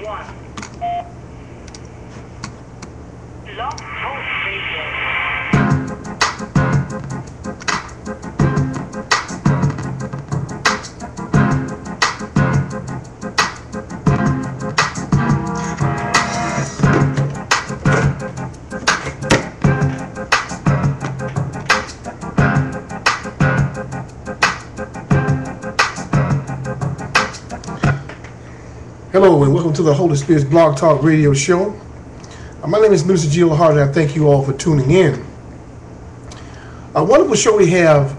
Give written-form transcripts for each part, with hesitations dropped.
one. Love Talk Radio. Hello and welcome to the Holy Spirit's Blog Talk Radio Show. My name is Minister Gio Hart, and I thank you all for tuning in. A wonderful show we have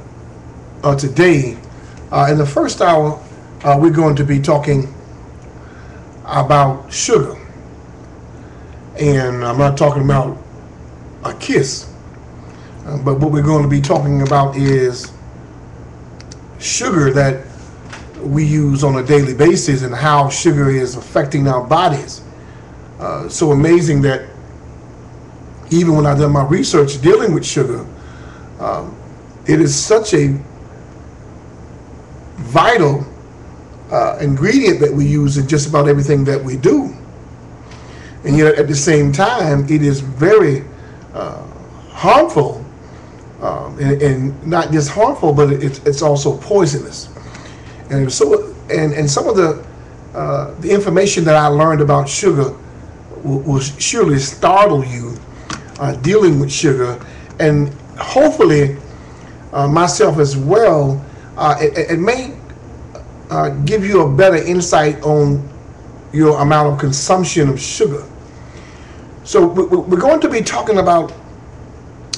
today. In the first hour, we're going to be talking about sugar. And I'm not talking about a kiss, but what we're going to be talking about is sugar that we use on a daily basis and how sugar is affecting our bodies. So amazing that even when I done my research dealing with sugar, it is such a vital ingredient that we use in just about everything that we do. And yet at the same time, it is very harmful, and not just harmful, but it's also poisonous. And so, and some of the information that I learned about sugar will surely startle you dealing with sugar, and hopefully myself as well. It may give you a better insight on your amount of consumption of sugar. So we're going to be talking about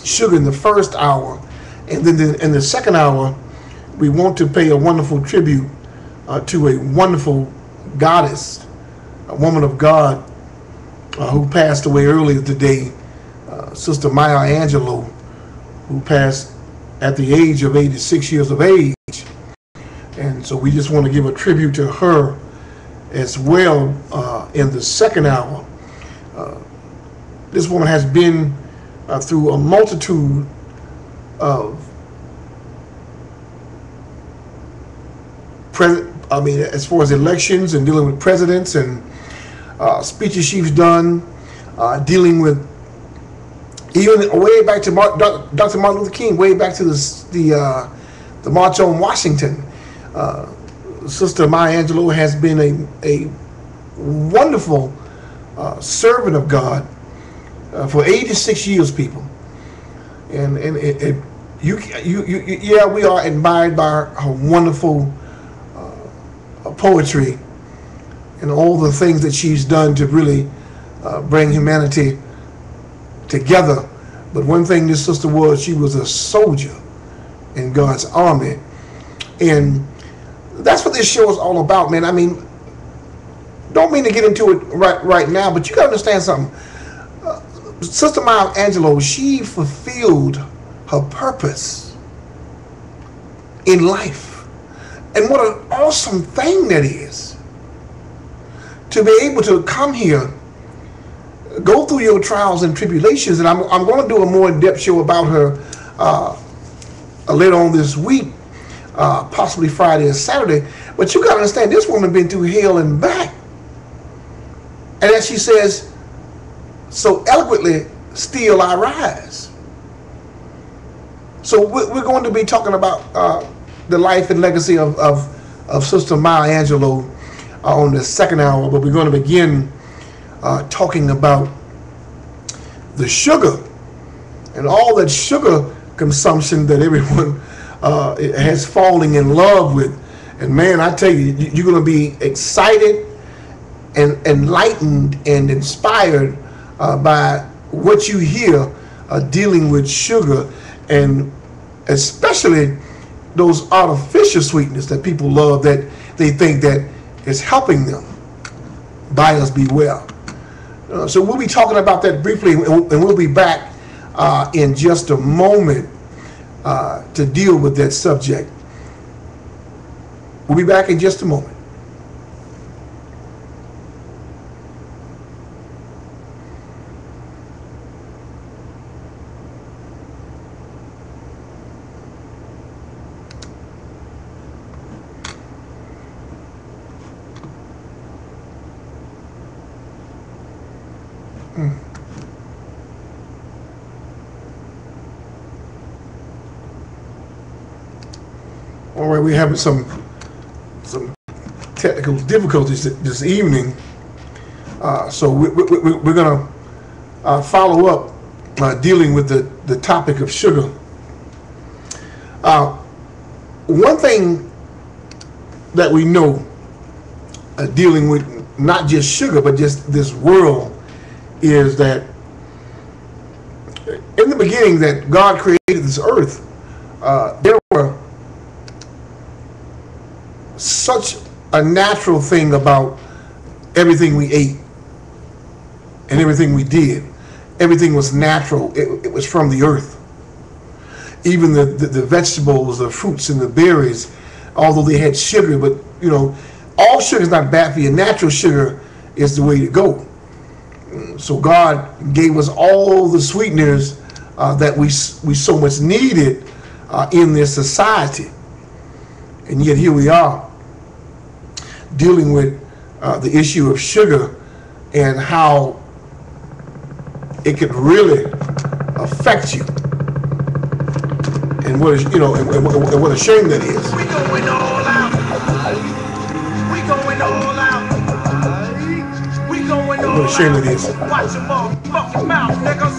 sugar in the first hour, and then in the second hour, we want to pay a wonderful tribute to a wonderful goddess, a woman of God who passed away earlier today, Sister Maya Angelou, who passed at the age of 86 years of age. And so we just want to give a tribute to her as well in the second hour. This woman has been through a multitude of as far as elections and dealing with presidents and speeches she's done, dealing with even way back to Dr. Martin Luther King, way back to the March on Washington. Sister Maya Angelou has been a wonderful servant of God for 86 years, people. And we are admired by her wonderful poetry and all the things that she's done to really bring humanity together. But one thing this sister was, she was a soldier in God's army. And that's what this show is all about, man. I mean, don't mean to get into it right now, but you got to understand something. Sister Maya Angelou, she fulfilled her purpose in life. And what an awesome thing that is, to be able to come here, go through your trials and tribulations. And I'm going to do a more in-depth show about her later on this week, possibly Friday or Saturday. But you got to understand, this woman been through hell and back. And as she says so eloquently, still I rise. So we're going to be talking about the life and legacy of Sister Maya Angelou on the second hour, but we're going to begin talking about the sugar and all that sugar consumption that everyone has fallen in love with. And man, I tell you, you're going to be excited and enlightened and inspired by what you hear dealing with sugar, and especially those artificial sweetness that people love, that they think that is helping them. Buyers beware. So we'll be talking about that briefly, and we'll be back in just a moment to deal with that subject. We'll be back in just a moment. All right, we're having some technical difficulties this evening, so we're going to follow up dealing with the topic of sugar. One thing that we know dealing with not just sugar but just this world is that in the beginning that God created this earth, there were such a natural thing about everything we ate and everything we did. Everything was natural. It was from the earth. Even the vegetables, the fruits, and the berries, although they had sugar, but you know, all sugar is not bad for you. Natural sugar is the way to go. So God gave us all the sweeteners that we so much needed in this society, and yet here we are dealing with the issue of sugar and how it could really affect you, and what is, you know, and what a shame that is. We going all out. We going all out. We going all out. What a shame it is. Watch your motherfucking mouth, niggas.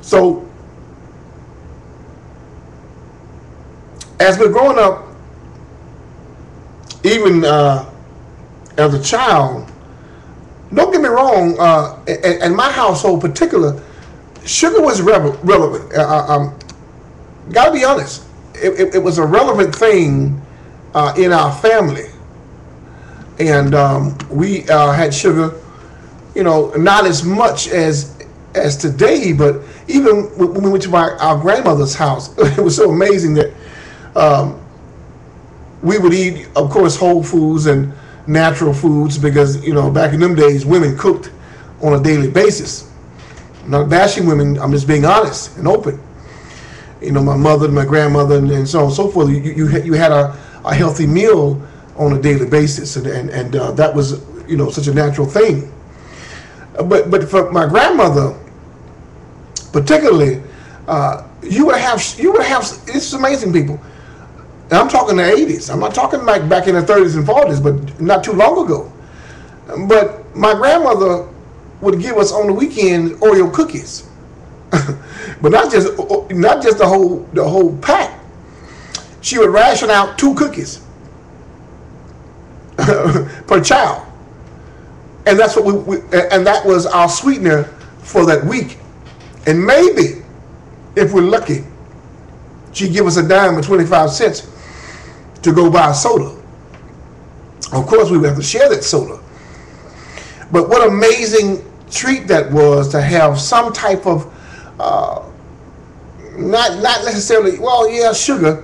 So, as we're growing up, even as a child, don't get me wrong, in my household particular, sugar was relevant. Gotta be honest, it was a relevant thing in our family. And we had sugar, you know, not as much as today, but even when we went to our grandmother's house, it was so amazing that we would eat, of course, whole foods and natural foods, because, you know, back in them days, women cooked on a daily basis. I'm not bashing women, I'm just being honest and open. You know, my mother and my grandmother and so on and so forth, you had a healthy meal on a daily basis, and that was, you know, such a natural thing. But for my grandmother, particularly, you would have, it's amazing, people. And I'm talking the 80s. I'm not talking like back in the 30s and 40s, but not too long ago. But my grandmother would give us on the weekend Oreo cookies, but not just the whole pack. She would ration out 2 cookies per child, and that's what and that was our sweetener for that week. And maybe, if we're lucky, she'd give us a dime or 25 cents to go buy a soda. Of course, we would have to share that soda. But what amazing treat that was to have some type of, not necessarily, well, yeah, sugar,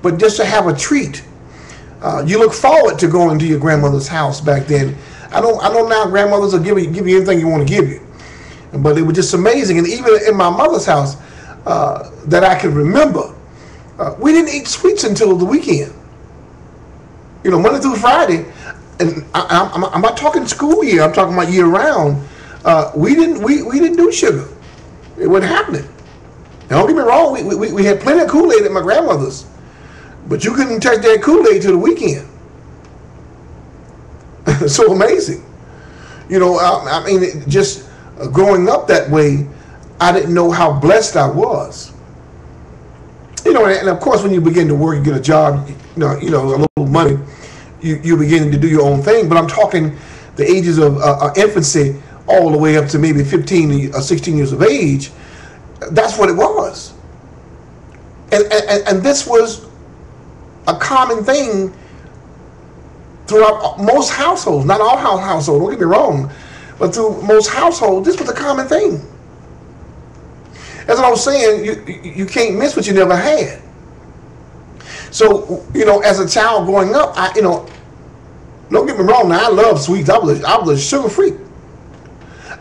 but just to have a treat. You look forward to going to your grandmother's house back then. I know now grandmothers will give you anything you want to give you. But it was just amazing. And even in my mother's house, that I can remember, we didn't eat sweets until the weekend. You know, Monday through Friday, and I'm not talking school year. I'm talking about year round. We didn't do sugar. It wasn't happening. Now, don't get me wrong. We had plenty of Kool-Aid at my grandmother's, but you couldn't touch that Kool-Aid till the weekend. So amazing. You know, I mean, just growing up that way, I didn't know how blessed I was. You know, and of course, when you begin to work, you get a job, you know, a little money, you begin to do your own thing. But I'm talking the ages of infancy all the way up to maybe 15 or 16 years of age. That's what it was. And this was a common thing throughout most households. Not all households, don't get me wrong, but through most households, this was a common thing. As I was saying, you can't miss what you never had. So, you know, as a child growing up, you know, don't get me wrong, now I love sweets. I was a sugar freak.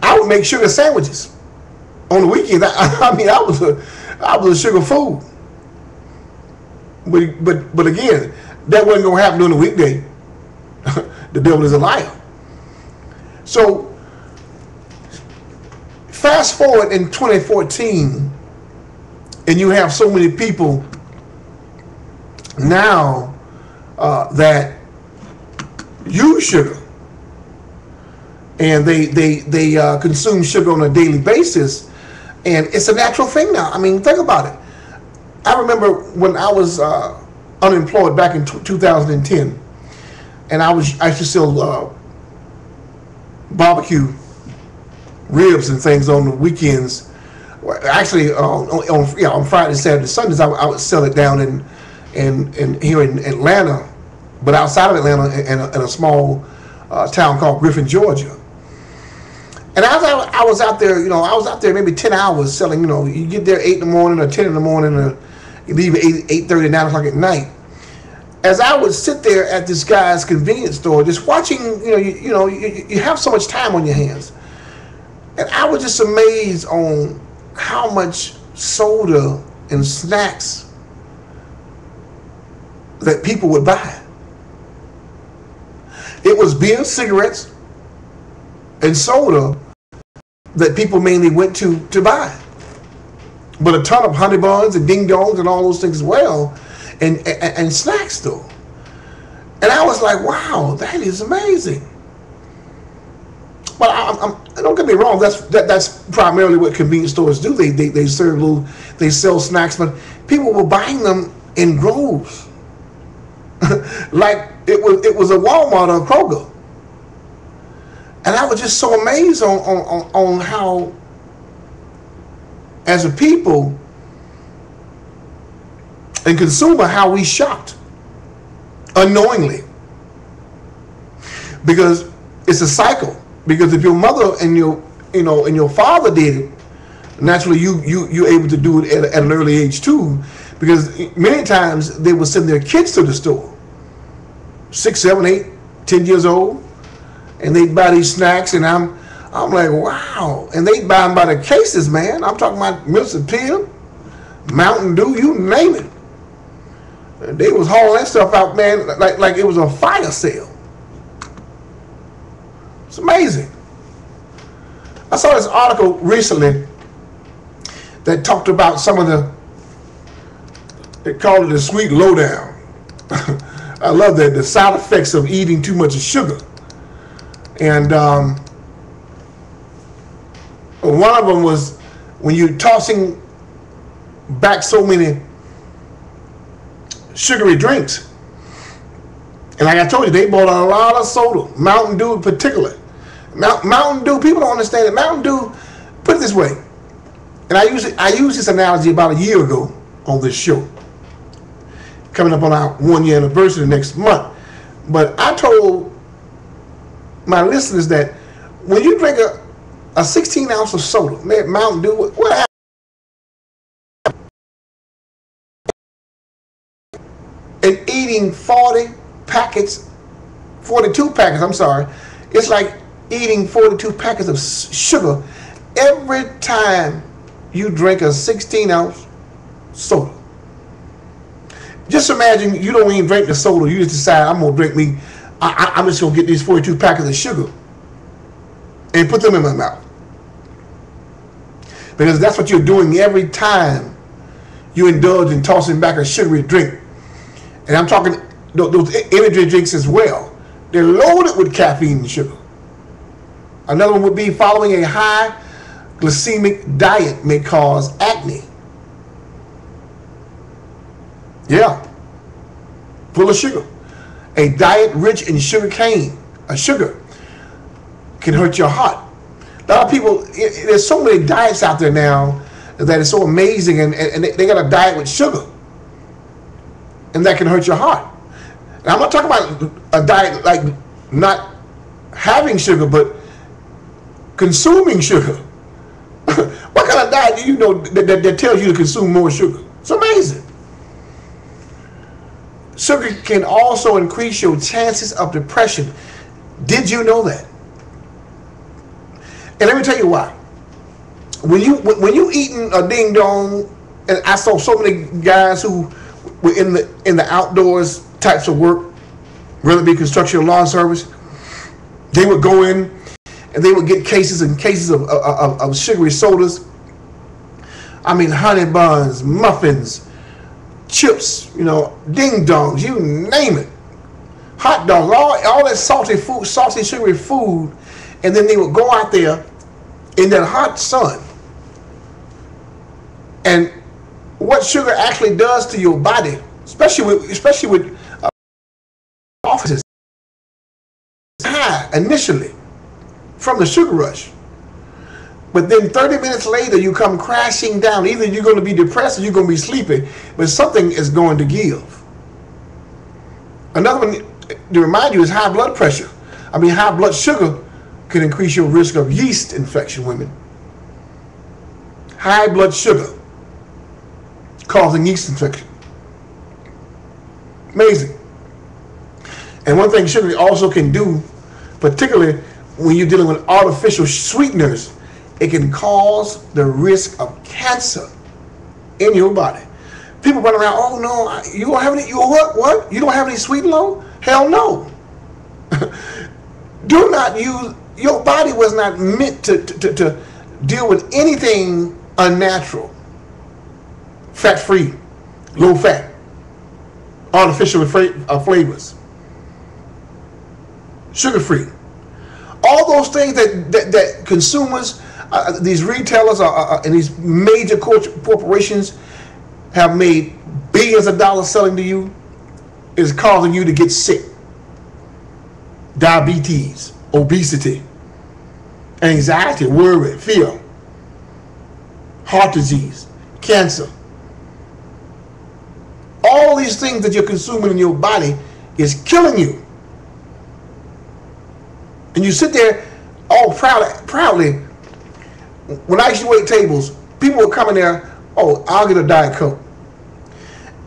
I would make sugar sandwiches on the weekends. I mean, I was a sugar fool. But again, that wasn't gonna happen during the weekday. The devil is a liar. So fast forward in 2014, and you have so many people now that use sugar, and they consume sugar on a daily basis, and it's a natural thing now. I mean, think about it. I remember when I was unemployed back in 2010, and I used to sell barbecue ribs and things on the weekends. Actually, on Friday, Saturday, Sundays, I would sell it down in here in Atlanta, but outside of Atlanta, in a small town called Griffin, Georgia. And as I was out there, I was out there maybe 10 hours selling. You get there 8 in the morning or 10 in the morning, or you leave at 8:30, 9 o'clock at night. As I would sit there at this guy's convenience store, just watching, you have so much time on your hands, and I was just amazed on how much soda and snacks that people would buy. It was beer, cigarettes, and soda that people mainly went to buy, but a ton of honey buns and ding dongs and all those things as well, and snacks though. And I was like, wow, that is amazing. But don't get me wrong, that's primarily what convenience stores do. They serve they sell snacks, but people were buying them in droves, like it was a Walmart or a Kroger. And I was just so amazed on how, as a people and consumer, how we shopped unknowingly, because it's a cycle. Because if your mother and your father did it, naturally you're able to do it at an early age too. Because many times they would send their kids to the store, 6, 7, 8, 10 years old, and they'd buy these snacks, and I'm like, wow. And they'd buy them by the cases, man. I'm talking about Mr. Pibb, Mountain Dew, you name it. They was hauling that stuff out, man, like it was a fire sale. It's amazing. I saw this article recently that talked about some of they called it the sweet lowdown. I love that, the side effects of eating too much sugar. And one of them was when you're tossing back so many sugary drinks. And like I told you, they bought a lot of soda, Mountain Dew in particular. Mountain Dew, people don't understand it. Mountain Dew, put it this way, and I used this analogy about a year ago on this show, coming up on our 1-year anniversary next month. But I told my listeners that when you drink a 16 ounce of soda, man, Mountain Dew, what happens? And eating 42 packets, I'm sorry, it's like eating 42 packets of sugar every time you drink a 16 ounce soda. Just imagine you don't even drink the soda, you just decide, I'm just going to get these 42 packets of sugar and put them in my mouth. Because that's what you're doing every time you indulge in tossing back a sugary drink. And I'm talking those energy drinks as well. They're loaded with caffeine and sugar. Another one would be following a high glycemic diet may cause acne. Yeah, full of sugar. A diet rich in sugar can hurt your heart. A lot of people, there's so many diets out there now that is so amazing, and they got a diet with sugar, and that can hurt your heart. And I'm not talking about a diet like not having sugar, but consuming sugar. What kind of diet do you know that tells you to consume more sugar? It's amazing. Sugar can also increase your chances of depression. Did you know that? And let me tell you why. When you eating a ding dong, and I saw so many guys who were in the outdoors types of work, whether it be construction or lawn service, they would go in and they would get cases and cases of sugary sodas. I mean, honey buns, muffins, chips, you know, ding dongs, you name it. Hot dogs, all that salty food, salty sugary food, and then they would go out there in that hot sun. And what sugar actually does to your body, especially with offices, high initially from the sugar rush. But then 30 minutes later, you come crashing down. Either you're going to be depressed or you're going to be sleepy, but something is going to give. Another one to remind you is high blood pressure. I mean, high blood sugar can increase your risk of yeast infection, women. High blood sugar causing yeast infection. Amazing. And one thing sugar also can do, particularly when you're dealing with artificial sweeteners, it can cause the risk of cancer in your body. People run around, oh no, you don't have any, you what? You don't have any sweet and low? Hell no. Do not use, your body was not meant to deal with anything unnatural, fat-free, low-fat, artificial flavors, sugar-free. All those things that consumers, these retailers and these major corporations have made billions of dollars selling to you, is causing you to get sick. Diabetes, obesity, anxiety, worry, fear, heart disease, cancer. All these things that you're consuming in your body is killing you. And you sit there all proudly. When I used to wait tables, people would come in there, oh, I'll get a Diet Coke.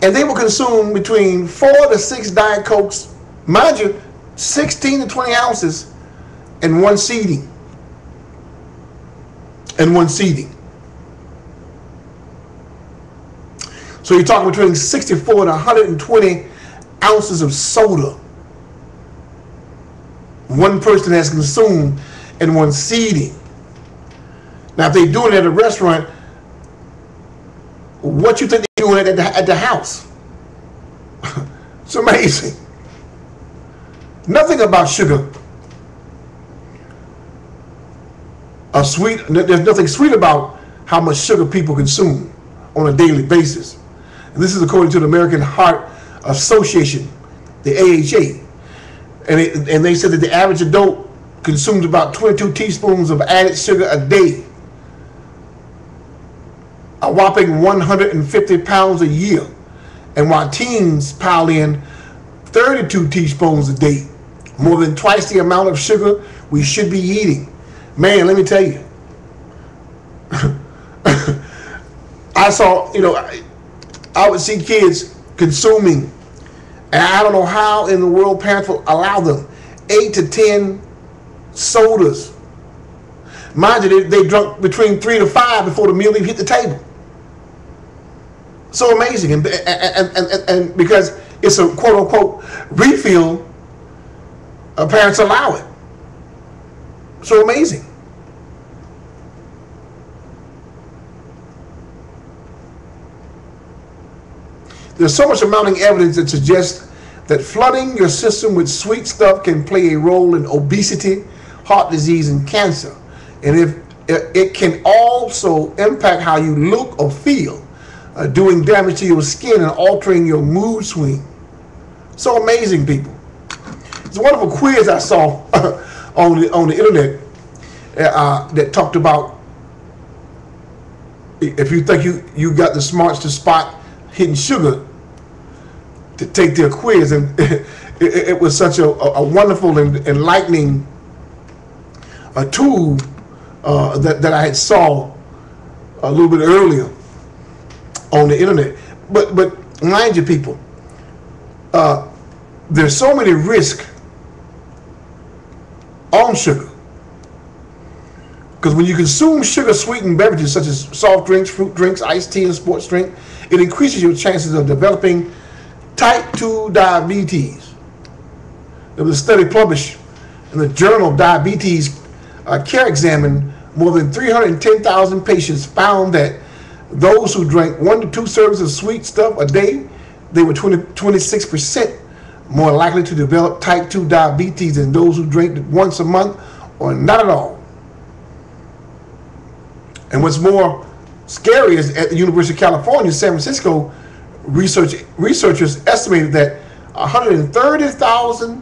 And they would consume between 4 to 6 Diet Cokes, mind you, 16 to 20 ounces in one seating. So you're talking between 64 to 120 ounces of soda one person has consumed in one seating. Now, if they're doing it at a restaurant, what you think they're doing at the house? It's amazing. Nothing about sugar are sweet. There's nothing sweet about how much sugar people consume on a daily basis. And this is according to the American Heart Association, the AHA. And they said that the average adult consumes about 22 teaspoons of added sugar a day, a whopping 150 pounds a year. And while teens pile in 32 teaspoons a day, more than twice the amount of sugar we should be eating. Man, let me tell you. I saw, I would see kids consuming, and I don't know how in the world parents will allow them 8 to 10 sodas. Mind you, they drunk between 3 to 5 before the meal even hit the table. So amazing, and because it's a quote unquote refill, parents allow it. So amazing. There's so much mounting evidence that suggests that flooding your system with sweet stuff can play a role in obesity, heart disease, and cancer. And if it can also impact how you look or feel, doing damage to your skin and altering your mood swing. So amazing, people. It's a wonderful quiz I saw on the internet that talked about if you think you got the smarts to spot hidden sugar, to take their quiz. And it was such a wonderful and enlightening tool that I had saw a little bit earlier on the internet. But mind you, people, there's so many risks on sugar. Because when you consume sugar-sweetened beverages such as soft drinks, fruit drinks, iced tea, and sports drink, it increases your chances of developing type 2 diabetes. There was a study published in the Journal of Diabetes CARE examined more than 310,000 patients, found that those who drank 1 to 2 servings of sweet stuff a day, they were 26% more likely to develop type 2 diabetes than those who drank it once a month or not at all. And what's more scary is at the University of California, San Francisco, researchers estimated that 130,000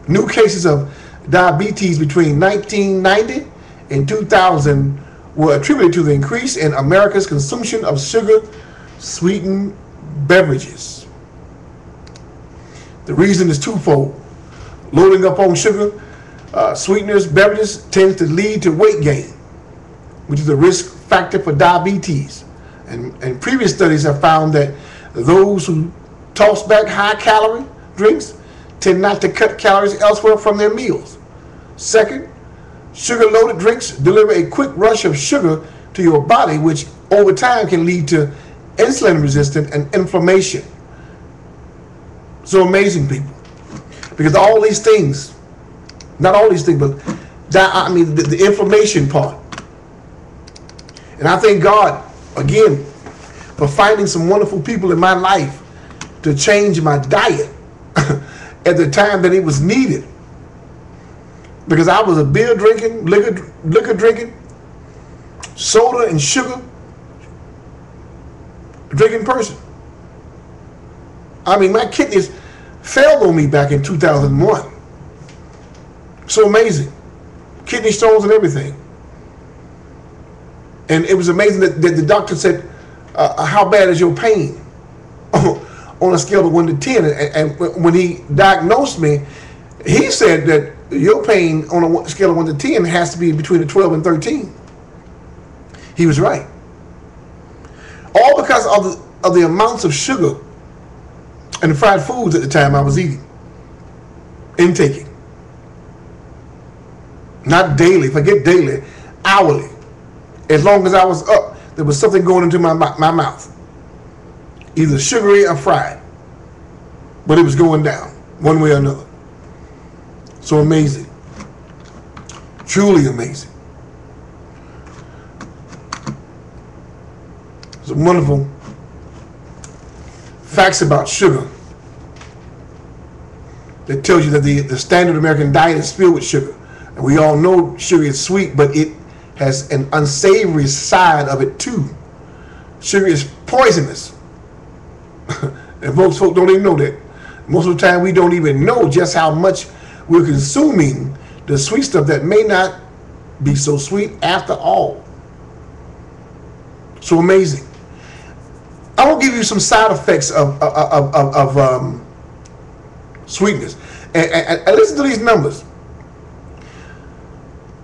new cases of diabetes between 1990 and 2000 were attributed to the increase in America's consumption of sugar-sweetened beverages. The reason is twofold. Loading up on sugar sweeteners beverages tends to lead to weight gain, which is a risk factor for diabetes. And previous studies have found that those who toss back high-calorie drinks tend not to cut calories elsewhere from their meals. Second, sugar-loaded drinks deliver a quick rush of sugar to your body, which over time can lead to insulin resistance and inflammation. So amazing, people. Because all these things, not all these things, but the inflammation part. And I thank God, again, for finding some wonderful people in my life to change my diet at the time that it was needed. Because I was a beer drinking, liquor drinking, soda and sugar drinking person. I mean, my kidneys failed on me back in 2001. So amazing. Kidney stones and everything. And it was amazing that the doctor said, how bad is your pain? On a scale of 1 to 10. And when he diagnosed me, he said that your pain on a scale of 1 to 10 has to be between a 12 and 13. He was right. All because of the amounts of sugar and fried foods at the time I was eating, intaking. Not daily, forget daily, hourly. As long as I was up, there was something going into my mouth. Either sugary or fried. But it was going down, one way or another. So amazing. Truly amazing. Some wonderful facts about sugar that tells you that the standard American diet is filled with sugar. And we all know sugar is sweet, but it has an unsavory side of it too. Sugar is poisonous. And most folks don't even know that. Most of the time we don't even know just how much we're consuming the sweet stuff that may not be so sweet after all. So amazing. I will give you some side effects of sweetness. And listen to these numbers.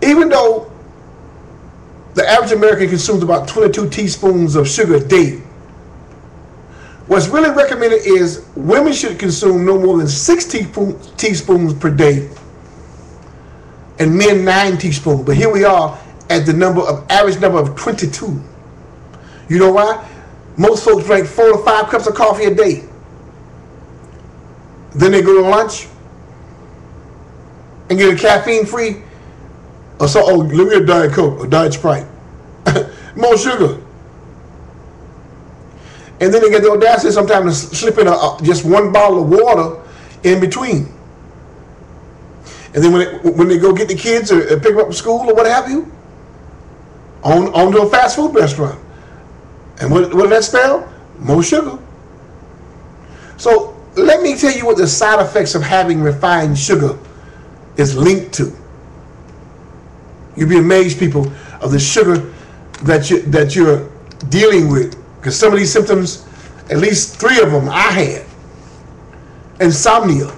Even though the average American consumes about 22 teaspoons of sugar a day, what's really recommended is women should consume no more than 6 teaspoons per day, and men 9 teaspoons. But here we are at the average number of 22. You know why? Most folks drink 4 to 5 cups of coffee a day. Then they go to lunch and get a caffeine-free, or so. Oh, let me get a Diet Coke or Diet Sprite. More sugar. And then they get the audacity sometimes to slip in just 1 bottle of water in between. And then when they go get the kids or pick them up from school or what have you, on to a fast food restaurant. And what did that spell? More sugar. So let me tell you what the side effects of having refined sugar is linked to. You'll be amazed, people, of the sugar that you're dealing with. Because some of these symptoms, at least 3 of them I had. Insomnia.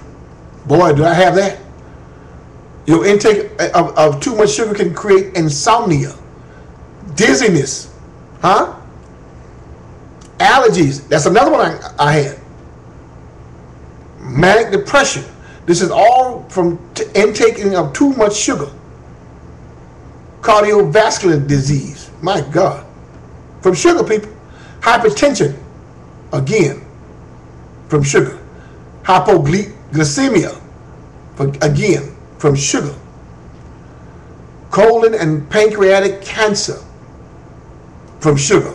Boy, do I have that. Your intake of too much sugar can create insomnia. Dizziness. Huh? Allergies. That's another one I had. Manic depression. This is all from intaking of too much sugar. Cardiovascular disease. My God. From sugar, people. Hypertension. Again. From sugar. Hypoglycemia. Again. From sugar. colon and pancreatic cancer from sugar.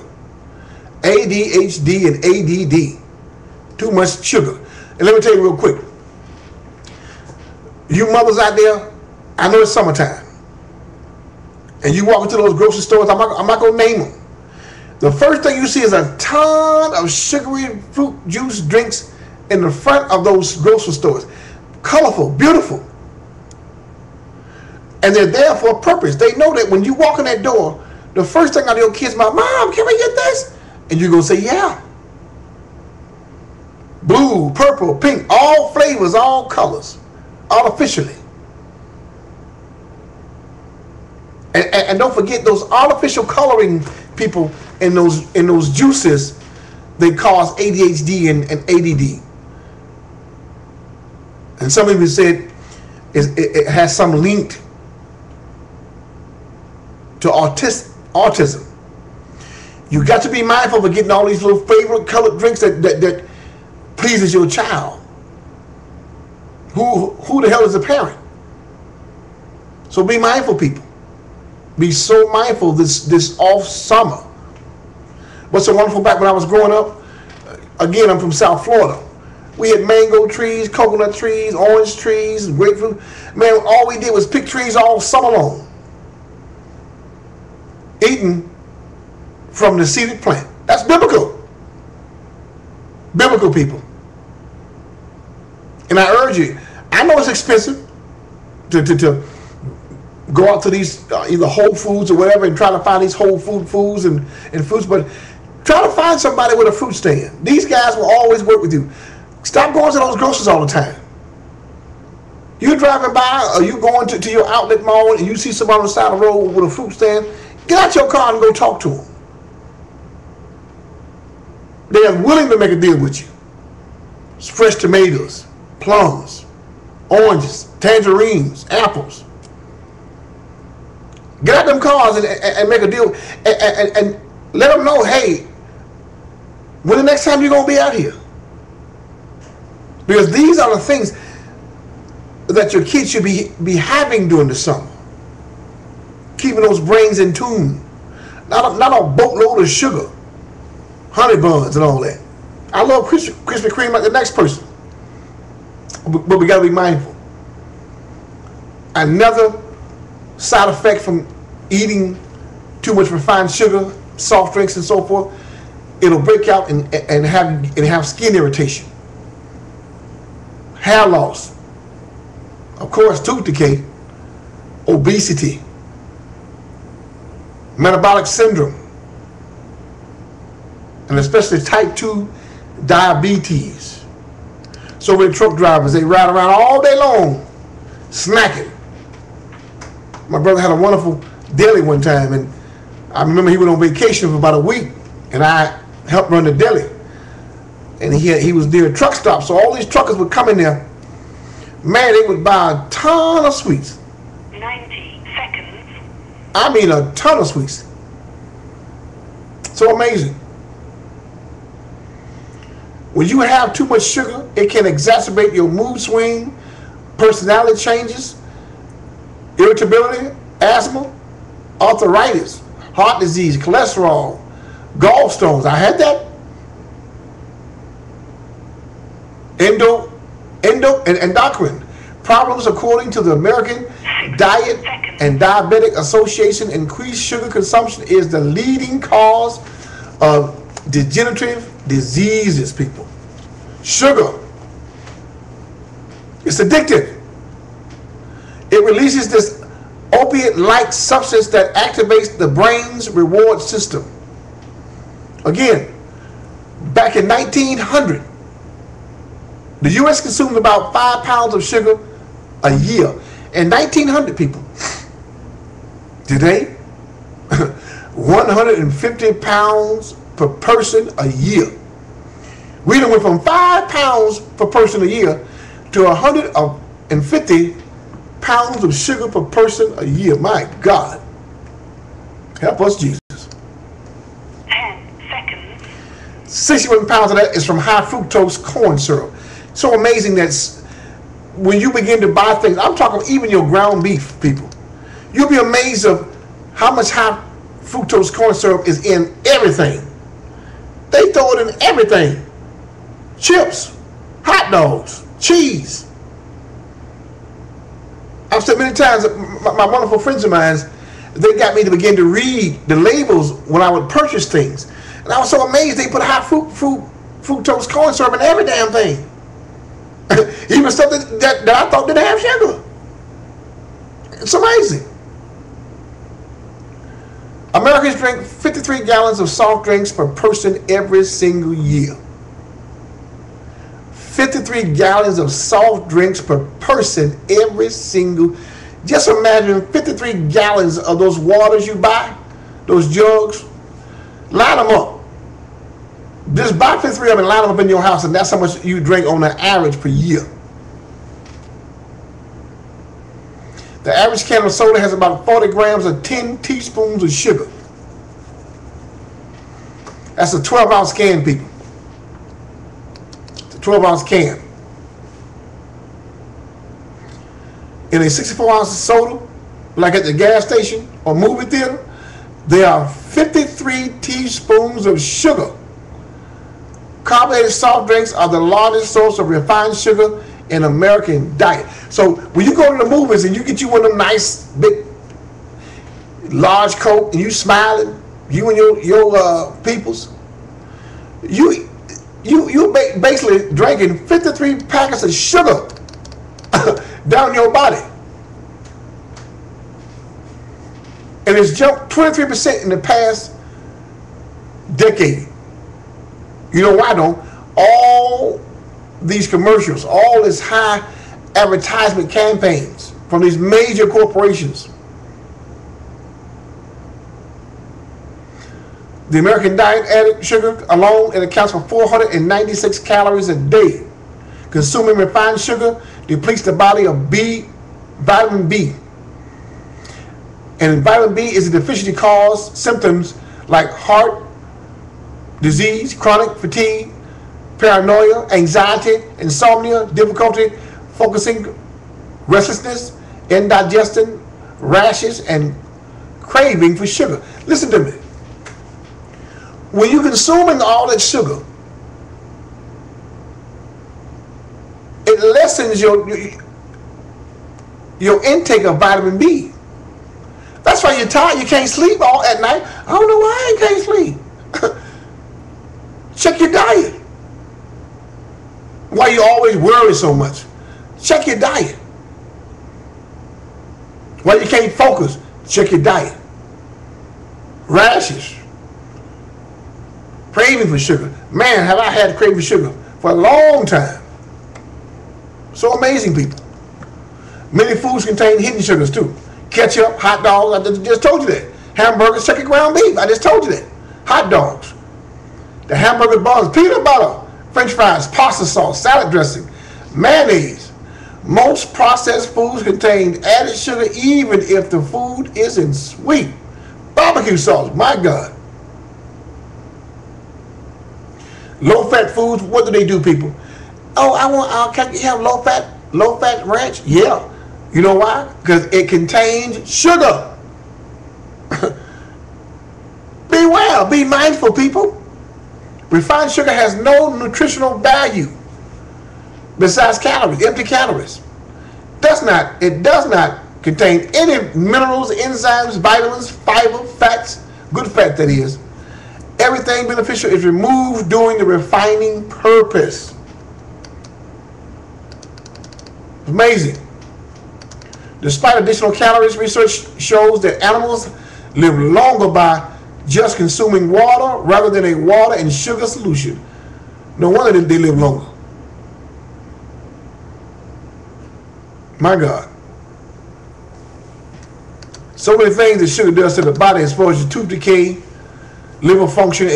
ADHD and ADD. Too much sugar. And let me tell you real quick. You mothers out there, I know it's summertime. And you walk into those grocery stores, I'm not going to name them. The first thing you see is a ton of sugary fruit juice drinks in the front of those grocery stores. Colorful, beautiful. And they're there for a purpose. They know that when you walk in that door, the first thing out of your kids' mouth, Mom, can we get this? And you're going to say, yeah. Blue, purple, pink, all flavors, all colors, artificially. And don't forget those artificial coloring people in those juices, they cause ADHD and ADD. And some of you said it has some link to autism. You got to be mindful of getting all these little favorite colored drinks that pleases your child. Who the hell is the parent? So be mindful, people. Be so mindful this off summer. What's so wonderful back when I was growing up? Again, I'm from South Florida. We had mango trees, coconut trees, orange trees, grapefruit. Man, all we did was pick trees all summer long. Eating from the seeded plant. That's biblical. Biblical, people. And I urge you, I know it's expensive to go out to these either Whole Foods or whatever and try to find these whole foods and fruits, but try to find somebody with a fruit stand. These guys will always work with you. Stop going to those groceries all the time. You're driving by or you going to your outlet mall and you see somebody on the side of the road with a fruit stand, get out your car and go talk to them. They are willing to make a deal with you. It's fresh tomatoes, plums, oranges, tangerines, apples. Get out them cars and make a deal and let them know, hey, when the next time you're going to be out here? Because these are the things that your kids should be having during the summer. Keeping those brains in tune. Not a boatload of sugar. Honey buns and all that. I love Krispy Kreme like the next person. But we got to be mindful. Another side effect from eating too much refined sugar, soft drinks and so forth, it'll break out and have skin irritation, hair loss, of course tooth decay, obesity, metabolic syndrome, and especially type 2 diabetes. So many truck drivers, they ride around all day long snacking. My brother had a wonderful deli one time, and I remember he went on vacation for about a week, and I helped run the deli. And he was near a truck stop, so all these truckers would come in there. Man, they would buy a ton of sweets. 90 seconds. I mean a ton of sweets. So amazing. When you have too much sugar, it can exacerbate your mood swing, personality changes, irritability, asthma, arthritis, heart disease, cholesterol, gallstones. I had that. Endocrine problems, according to the American Diet and Diabetic Association. Increased sugar consumption is the leading cause of degenerative diseases, people. Sugar. It's addictive. It releases this opiate-like substance that activates the brain's reward system. Again, back in 1900, the U.S. consumed about 5 pounds of sugar a year. In 1900, people. Today, 150 pounds per person a year. We done went from 5 pounds per person a year to 150 pounds of sugar per person a year. My God. Help us, Jesus. 10 seconds. 61 pounds of that is from high fructose corn syrup. So amazing that when you begin to buy things, I'm talking even your ground beef, people. You'll be amazed of how much high fructose corn syrup is in everything. They throw it in everything. Chips, hot dogs, cheese. I've said many times, my wonderful friends of mine, they got me to begin to read the labels when I would purchase things. And I was so amazed they put high fructose corn syrup in every damn thing. Even something that I thought didn't have sugar. It's amazing. Americans drink 53 gallons of soft drinks per person every single year. 53 gallons of soft drinks per person every single. Just imagine 53 gallons of those waters you buy, those jugs. Line them up. Just buy 53 of them and line them up in your house, and that's how much you drink on an average per year. The average can of soda has about 40 grams of 10 teaspoons of sugar. That's a 12-ounce can, people. It's a 12-ounce can. In a 64-ounce soda, like at the gas station or movie theater, there are 53 teaspoons of sugar. Carbonated soft drinks are the largest source of refined sugar in American diet. So when you go to the movies and you get you one of them nice, big, large Coke and you smiling, you and your peoples, you basically drinking 53 packets of sugar down your body. And it's jumped 23% in the past decade. You know why though? All these commercials, all this high advertisement campaigns from these major corporations. The American diet added sugar alone, it accounts for 496 calories a day. Consuming refined sugar depletes the body of vitamin B. And vitamin B is a deficiency cause symptoms like heart disease, chronic fatigue, paranoia, anxiety, insomnia, difficulty focusing, restlessness, indigestion, rashes, and craving for sugar. Listen to me. When you're consuming all that sugar, it lessens your intake of vitamin B. That's why you're tired. You can't sleep all at night. I don't know why I can't sleep. Check your diet. Why you always worry so much? Check your diet. Why you can't focus? Check your diet. Rashes. Craving for sugar. Man, have I had craving for sugar for a long time. So amazing, people. Many foods contain hidden sugars too. Ketchup, hot dogs, I just told you that. Hamburgers, chicken, ground beef, I just told you that. Hot dogs. The hamburger buns, peanut butter, French fries, pasta sauce, salad dressing, mayonnaise. Most processed foods contain added sugar even if the food isn't sweet. Barbecue sauce, my God. Low-fat foods, what do they do, people? Oh, can you have low-fat ranch? Yeah. You know why? Because it contains sugar. Beware, be mindful, people. Refined sugar has no nutritional value besides calories, empty calories. It does not contain any minerals, enzymes, vitamins, fiber, fats, good fat that is. Everything beneficial is removed during the refining purpose. Amazing. Despite additional calories, research shows that animals live longer by just consuming water rather than a water and sugar solution. No wonder they live longer. My God. So many things that sugar does to the body as far as your tooth decay, liver function.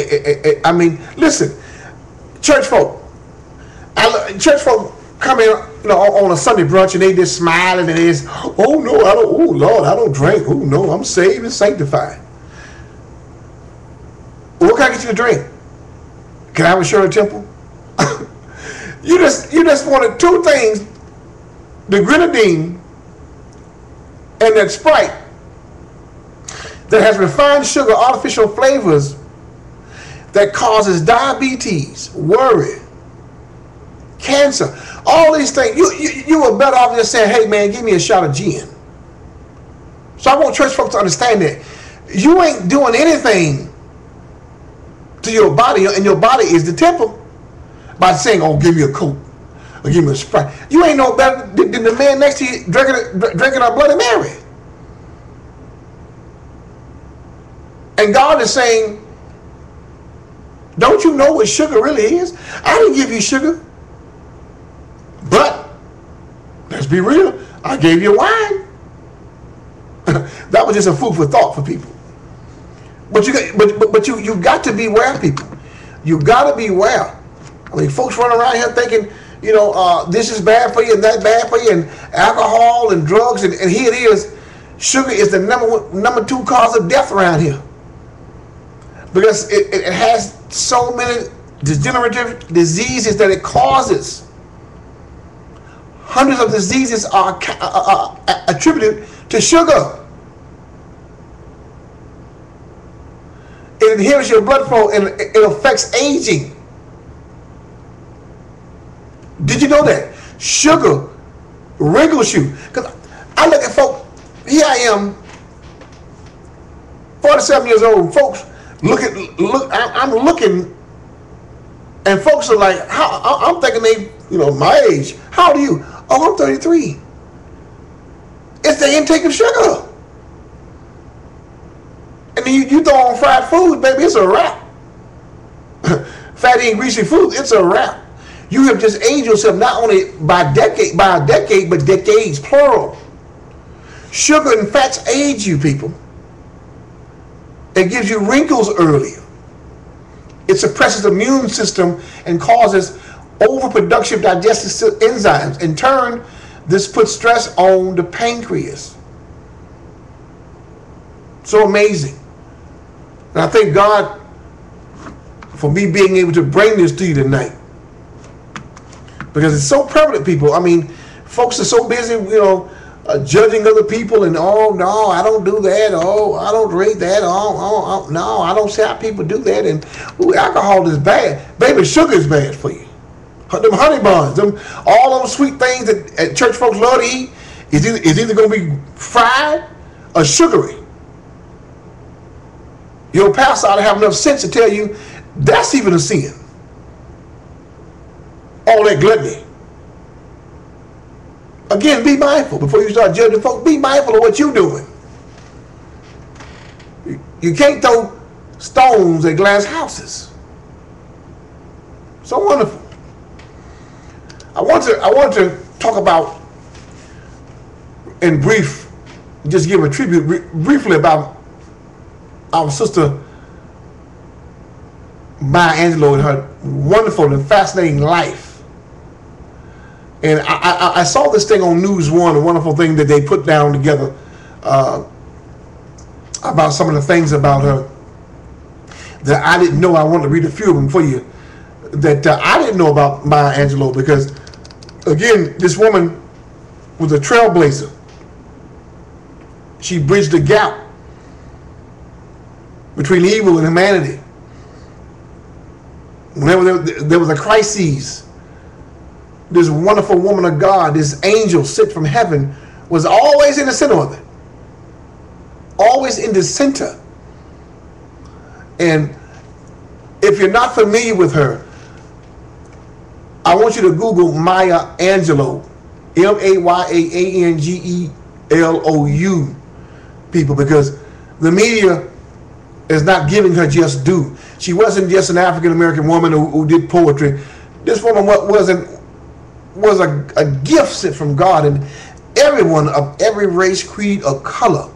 I mean, listen, church folk come in, on a Sunday brunch and they just smiling and they just, oh no, Lord, I don't drink. Oh no, I'm saved and sanctified. What can I get you to drink? Can I have a Shirley Temple? You just wanted two things, the grenadine and that Sprite, that has refined sugar, artificial flavors that causes diabetes, worry, cancer, all these things. You were better off just saying, hey man, give me a shot of gin. So I want church folks to understand that you ain't doing anything to your body, and your body is the temple, by saying, oh, give me a Coke or give me a Sprite. You ain't no better than the man next to you drinking a Bloody Mary. And God is saying, don't you know what sugar really is? I didn't give you sugar. But, let's be real, I gave you wine. That was just a food for thought for people. But you got to beware, people. You got to beware. I mean, folks run around here thinking, you know, this is bad for you and that's bad for you, and alcohol and drugs, and here it is. Sugar is the number 2 cause of death around here. Because it has so many degenerative diseases that it causes. Hundreds of diseases are attributed to sugar. It inhibits your blood flow and it affects aging. Did you know that? Sugar wrinkles you. Because I look at folks, here I am, 47 years old, folks, I'm looking, and folks are like, I'm thinking they, you know, my age. How old are you? Oh, I'm 33. It's the intake of sugar. And then you throw on fried food, baby, it's a wrap. Fatty and greasy food, it's a wrap. You have just aged yourself not only by a decade, but decades, plural. Sugar and fats age you, people. It gives you wrinkles earlier. It suppresses the immune system and causes overproduction of digestive enzymes. In turn, this puts stress on the pancreas. So amazing. And I thank God for me being able to bring this to you tonight. Because it's so prevalent, people. I mean, folks are so busy, you know, judging other people and, oh, no, I don't do that. Oh, I don't drink that. Oh, no, I don't see how people do that. And, ooh, alcohol is bad. Baby, sugar is bad for you. Them honey buns, all those sweet things that church folks love to eat is either going to be fried or sugary. Your pastor ought to have enough sense to tell you that's even a sin. All that gluttony. Again, be mindful before you start judging folks. Be mindful of what you're doing. You can't throw stones at glass houses. So wonderful. I want to talk about, in brief, just give a tribute briefly about our sister Maya Angelou and her wonderful and fascinating life. And I saw this thing on News One, a wonderful thing that they put down together about some of the things about her that I didn't know. I want to read a few of them for you that I didn't know about Maya Angelou, because, again, this woman was a trailblazer. She bridged the gap between evil and humanity. Whenever there was a crisis, this wonderful woman of God, this angel sent from heaven, was always in the center of it. Always in the center. And if you're not familiar with her, I want you to Google Maya Angelou, MayaAngelou, people, because the media is not giving her just due. She wasn't just an African American woman who did poetry. This woman was a gift sent from God, and everyone of every race, creed, or color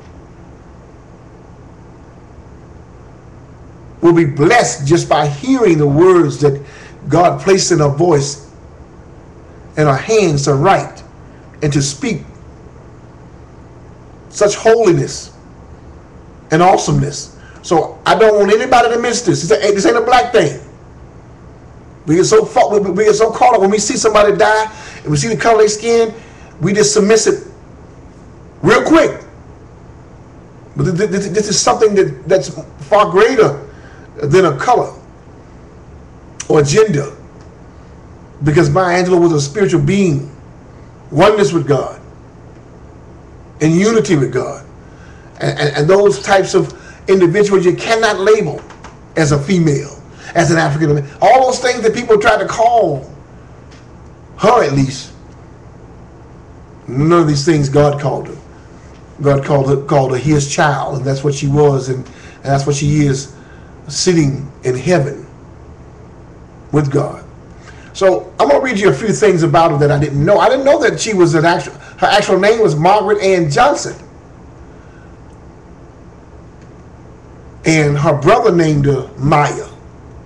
will be blessed just by hearing the words that God placed in her voice and her hands to write and to speak. Such holiness and awesomeness. So I don't want anybody to miss this. This ain't a black thing. We get so caught up when we see somebody die and we see the color of their skin, we just dismiss it real quick. But this is something that's far greater than a color or gender. Because Maya Angelou was a spiritual being, oneness with God, in unity with God. And those types of individuals you cannot label as a female, as an African American. All those things that people try to call her, at least, none of these things God called her. God called her his child, and that's what she was, and that's what she is, sitting in heaven with God. So I'm going to read you a few things about her that I didn't know. I didn't know that she was her actual name was Margaret Ann Johnson. And her brother named her Maya.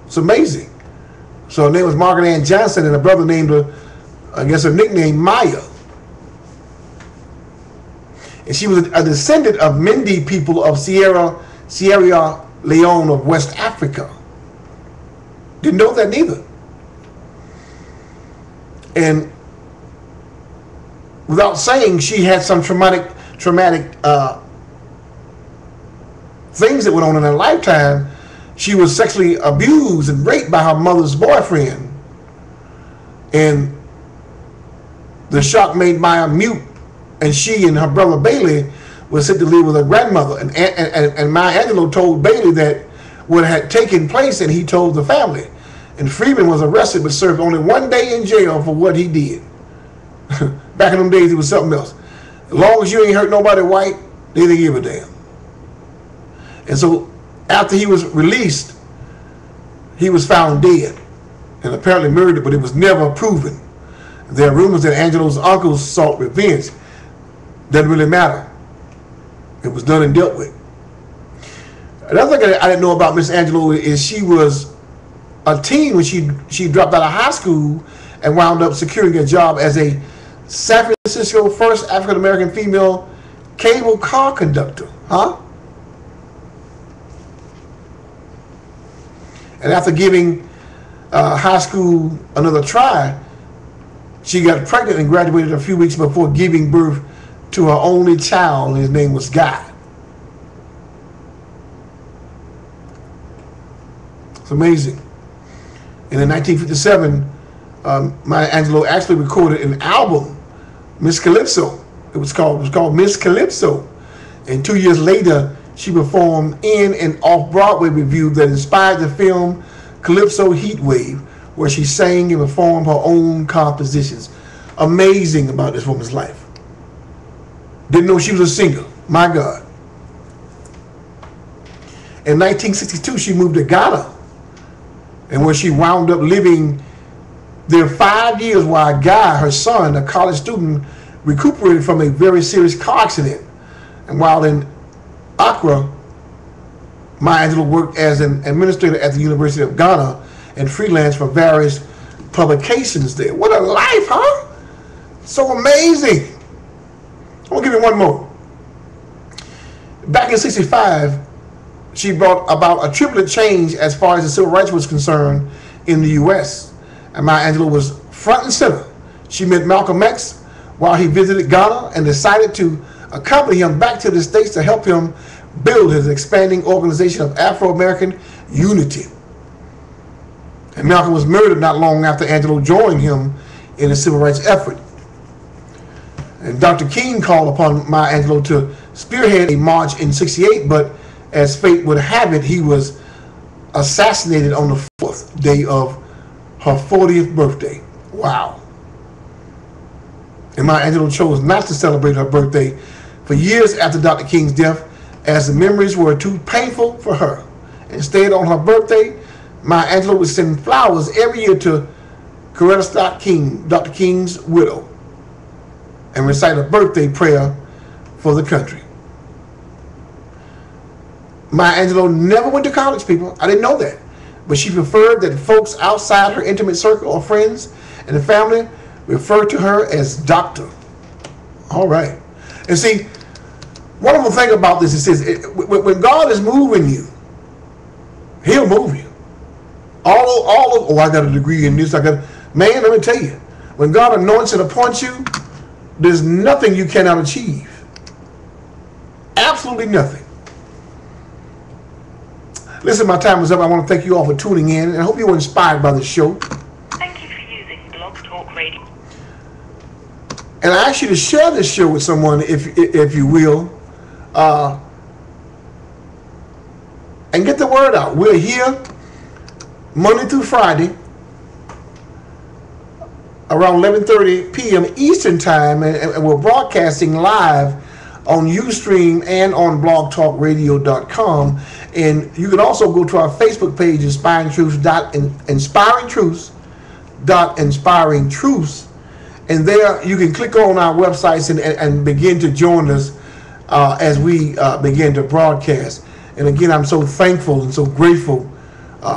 It's amazing. So her name was Margaret Ann Johnson, and her brother named her, I guess her nickname, Maya. And she was a descendant of Mende people of Sierra Leone of West Africa. Didn't know that neither. And without saying, she had some traumatic things that went on in her lifetime. She was sexually abused and raped by her mother's boyfriend. And the shock made Maya mute, and she and her brother Bailey were sent to live with her grandmother. And Maya Angelou told Bailey that what had taken place, and he told the family. And Freeman was arrested but served only 1 day in jail for what he did. Back in them days, it was something else. As long as you ain't hurt nobody white, they didn't give a damn. And so after he was released, he was found dead and apparently murdered, but it was never proven. There are rumors that Angelou's uncles sought revenge. Doesn't really matter. It was done and dealt with. Another thing I didn't know about Miss Angelou is she was a teen when she dropped out of high school and wound up securing a job as a San Francisco first African-American female cable car conductor. And after giving high school another try, she got pregnant and graduated a few weeks before giving birth to her only child. His name was Guy. It's amazing. And in 1957, Maya Angelou actually recorded an album, Miss Calypso. It was called Miss Calypso. And 2 years later, she performed in an off-Broadway revue that inspired the film Calypso Heatwave, where she sang and performed her own compositions. Amazing about this woman's life. Didn't know she was a singer. My God. In 1962, she moved to Ghana, and where she wound up living there 5 years while Guy, her son, a college student, recuperated from a very serious car accident. And while in Accra, Maya Angelou worked as an administrator at the University of Ghana and freelanced for various publications there. What a life, huh? So amazing. I'm going to give you one more. Back in '65, she brought about a triplet change as far as the civil rights was concerned in the U.S. And Maya Angelou was front and center. She met Malcolm X while he visited Ghana and decided to accompany him back to the States to help him build his expanding organization of Afro-American unity. And Malcolm was murdered not long after Angelou joined him in the civil rights effort. And Dr. King called upon Maya Angelou to spearhead a march in '68, but as fate would have it, he was assassinated on the 4th day of her 40th birthday. Wow. And Maya Angelou chose not to celebrate her birthday for years after Dr. King's death, as the memories were too painful for her. Instead, on her birthday, Maya Angelou would send flowers every year to Coretta Scott King, Dr. King's widow, and recite a birthday prayer for the country. Maya Angelou never went to college, people. I didn't know that. But she preferred that folks outside her intimate circle of friends and the family refer to her as Doctor. All right. And see, wonderful thing about this, it says, when God is moving you, He'll move you. Oh, I got a degree in this. Man, let me tell you, when God anoints and appoints you, there's nothing you cannot achieve. Absolutely nothing. Listen, my time is up. I want to thank you all for tuning in, and I hope you were inspired by the show. Thank you for using Blog Talk Radio. And I ask you to share this show with someone, if you will, and get the word out. We're here Monday through Friday around 11:30 p.m. Eastern Time, and we're broadcasting live on Ustream and on blogtalkradio.com. And you can also go to our Facebook page, Inspiring Truths, and there you can click on our websites and begin to join us as we begin to broadcast. And again, I'm so thankful and so grateful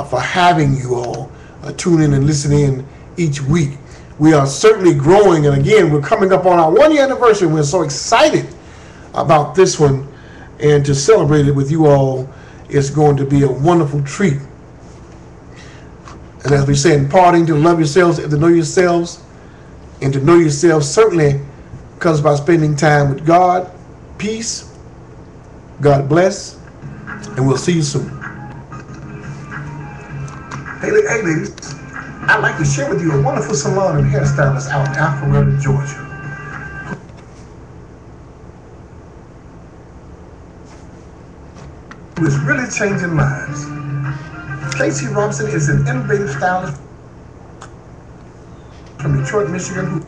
for having you all tune in and listen in each week. We are certainly growing, and again, we're coming up on our 1-year anniversary. We're so excited about this one, and to celebrate it with you all is going to be a wonderful treat. And as we say in parting, to love yourselves and to know yourselves, and to know yourselves certainly comes by spending time with God. Peace, God bless, and we'll see you soon. Hey ladies, I'd like to share with you a wonderful salon and hairstylist out in Alpharetta, Georgia, who is really changing lives. Casey Robinson is an innovative stylist from Detroit, Michigan, who